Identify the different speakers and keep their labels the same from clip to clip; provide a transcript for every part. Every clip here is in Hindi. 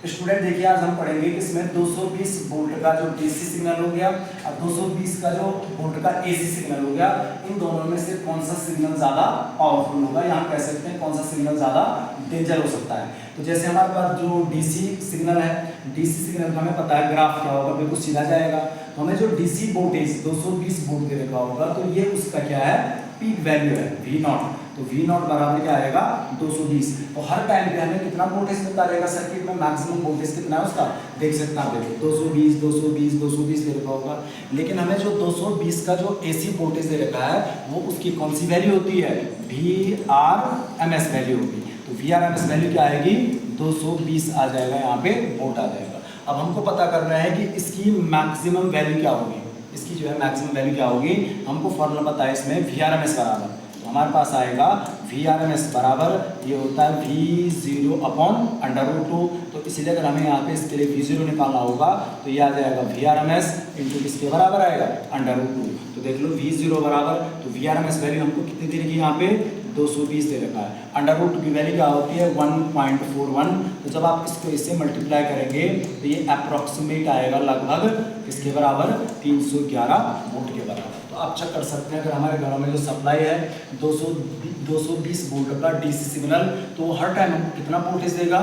Speaker 1: स्टूडेंट देखिए आज हम पढ़ेंगे कि इसमें 220 वोल्ट का जो डीसी सिग्नल हो गया और 220 का जो वोल्ट का एसी सिग्नल हो गया, इन दोनों में से कौन सा सिग्नल ज्यादा पावरफुल होगा, या हम कह सकते हैं कौन सा सिग्नल ज्यादा डेंजर हो सकता है। तो जैसे हमारे पास जो डीसी सिग्नल है, डीसी सिग्नल का हमें पता है ग्राफ क्या होगा, बिल्कुल सीधा जाएगा। तो हमें जो डीसी वोल्टेज 220 वोल्ट दे रखा होगा, तो ये उसका क्या है, पीक वैल्यू है वी नॉट। तो वी नॉट बराबर क्या आएगा 220। तो हर टाइम पे हमें कितना वोल्टेज मिलता रहेगा सर्किट में, मैक्सिमम वोल्टेज कितना है उसका देख सकते हैं आप, देखो 220 220 220 दे रखा होगा। लेकिन हमें जो 220 का जो एसी वोल्टेज दे रखा है वो उसकी कौन सी वैल्यू होती है, VRMS वैल्यू होगी। तो VRMS वैल्यू क्या आएगी 220 आ जाएगा, यहाँ पे वोल्ट आ जाएगा। अब हमको पता करना है कि इसकी मैक्सिमम वैल्यू क्या होगी, इसकी जो है मैक्सिमम वैल्यू क्या होगी। हमको फॉर्मूला पता है इसमें VRMS बराबर, तो हमारे पास आएगा VRMS बराबर ये होता है V0/√2। तो इसलिए अगर हमें यहाँ पे इसके लिए V0 निकालना होगा तो ये आ जाएगा VRMS इंटू किसके बराबर आएगा √2। तो देख लो V0 बराबर, तो VRMS वैल्यू हमको कितनी दे रखी है यहाँ पे 220 दे रखा है। √2 की वैल्यू क्या होती है 1.41। तो जब आप इसको इससे मल्टीप्लाई करेंगे तो ये अप्रॉक्सीमेट आएगा लगभग किसके बराबर 311 वोल्ट के बराबर। तो आप चेक कर सकते हैं अगर हमारे घरों में जो सप्लाई है 220 वोल्ट का डीसी सिग्नल, तो वो हर टाइम हमको कितना वोल्टेज देगा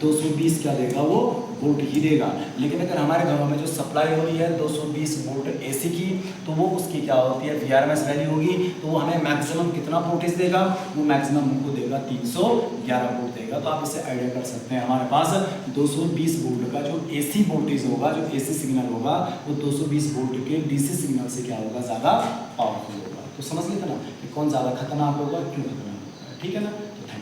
Speaker 1: 220 क्या देगा वो वोल्ट ही देगा। लेकिन अगर हमारे घरों में जो सप्लाई हो रही है 220 वोल्ट एसी की, तो वो उसकी क्या होती है VRMS वैल्यू होगी। तो वो हमें मैक्सिमम कितना वोल्टेज देगा, वो मैक्सिमम हमको देगा 311 वोल्ट देगा। तो आप इसे आइडिया कर सकते हैं हमारे पास 220 वोल्ट का जो एसी वोल्टेज होगा, जो एसी सिग्नल होगा वो 220 वोल्ट के डीसी सिग्नल से क्या होगा ज़्यादा पावरफुल होगा। तो समझ लेते ना कि कौन ज़्यादा खतरनाक होगा, क्यों खतरनाक होगा, ठीक है ना।